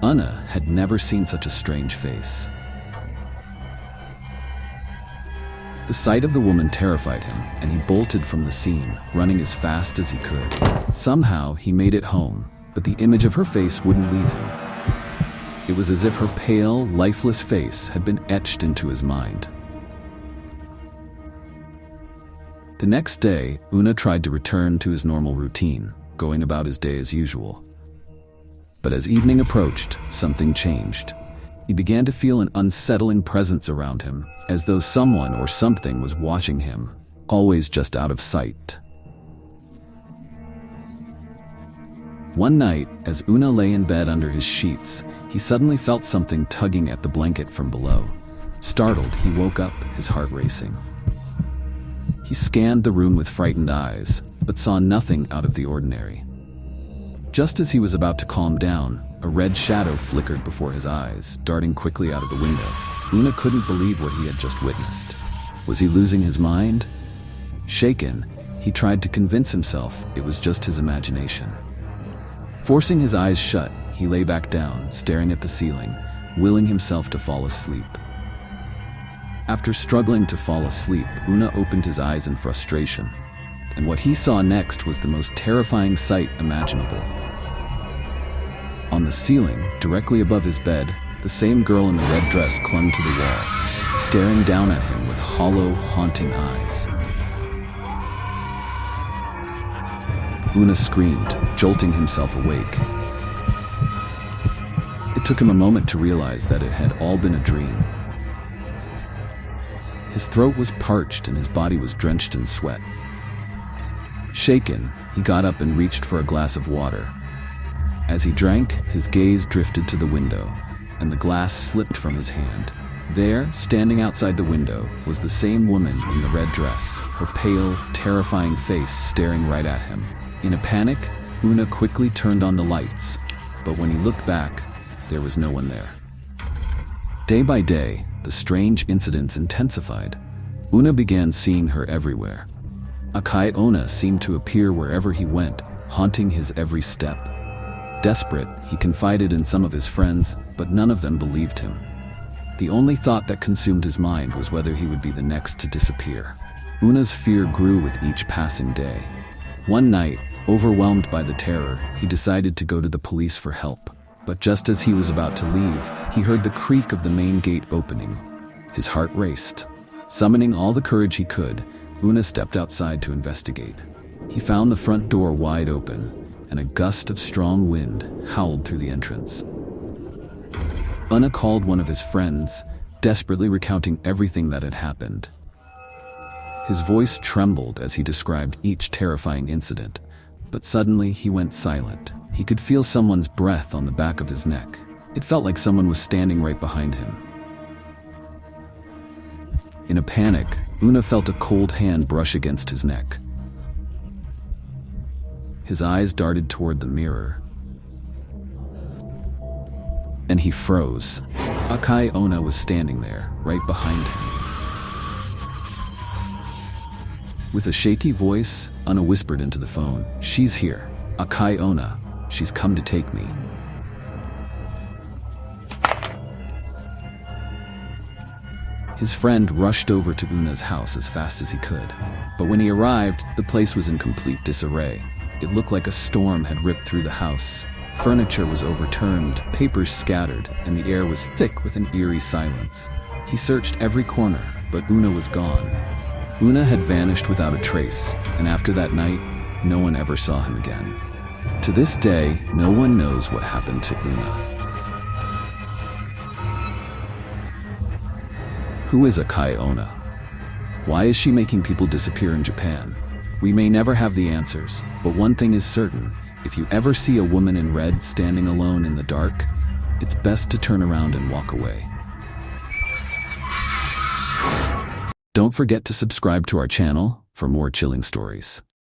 Onna had never seen such a strange face. The sight of the woman terrified him, and he bolted from the scene, running as fast as he could. Somehow, he made it home, but the image of her face wouldn't leave him. It was as if her pale, lifeless face had been etched into his mind. The next day, Onna tried to return to his normal routine, going about his day as usual. But as evening approached, something changed. He began to feel an unsettling presence around him, as though someone or something was watching him, always just out of sight. One night, as Onna lay in bed under his sheets, he suddenly felt something tugging at the blanket from below. Startled, he woke up, his heart racing. He scanned the room with frightened eyes, but saw nothing out of the ordinary. Just as he was about to calm down, a red shadow flickered before his eyes, darting quickly out of the window. Onna couldn't believe what he had just witnessed. Was he losing his mind? Shaken, he tried to convince himself it was just his imagination. Forcing his eyes shut, he lay back down, staring at the ceiling, willing himself to fall asleep. After struggling to fall asleep, Onna opened his eyes in frustration, and what he saw next was the most terrifying sight imaginable. On the ceiling, directly above his bed, the same girl in the red dress clung to the wall, staring down at him with hollow, haunting eyes. Onna screamed, jolting himself awake. It took him a moment to realize that it had all been a dream. His throat was parched and his body was drenched in sweat. Shaken, he got up and reached for a glass of water. As he drank, his gaze drifted to the window, and the glass slipped from his hand. There, standing outside the window, was the same woman in the red dress, her pale, terrifying face staring right at him. In a panic, Onna quickly turned on the lights, but when he looked back, there was no one there. Day by day, the strange incidents intensified. Onna began seeing her everywhere. Akai Onna seemed to appear wherever he went, haunting his every step. Desperate, he confided in some of his friends, but none of them believed him. The only thought that consumed his mind was whether he would be the next to disappear. Unna's fear grew with each passing day. One night, overwhelmed by the terror, he decided to go to the police for help. But just as he was about to leave, he heard the creak of the main gate opening. His heart raced. Summoning all the courage he could, Onna stepped outside to investigate. He found the front door wide open, and a gust of strong wind howled through the entrance. Onna called one of his friends, desperately recounting everything that had happened. His voice trembled as he described each terrifying incident, but suddenly he went silent. He could feel someone's breath on the back of his neck. It felt like someone was standing right behind him. In a panic, Onna felt a cold hand brush against his neck. His eyes darted toward the mirror, and he froze. Akai Onna was standing there, right behind him. With a shaky voice, Onna whispered into the phone, "She's here. Akai Onna. She's come to take me." His friend rushed over to Unna's house as fast as he could. But when he arrived, the place was in complete disarray. It looked like a storm had ripped through the house. Furniture was overturned, papers scattered, and the air was thick with an eerie silence. He searched every corner, but Onna was gone. Onna had vanished without a trace, and after that night, no one ever saw him again. To this day, no one knows what happened to Onna. Who is Akai Onna? Why is she making people disappear in Japan? We may never have the answers, but one thing is certain. If you ever see a woman in red standing alone in the dark, it's best to turn around and walk away. Don't forget to subscribe to our channel for more chilling stories.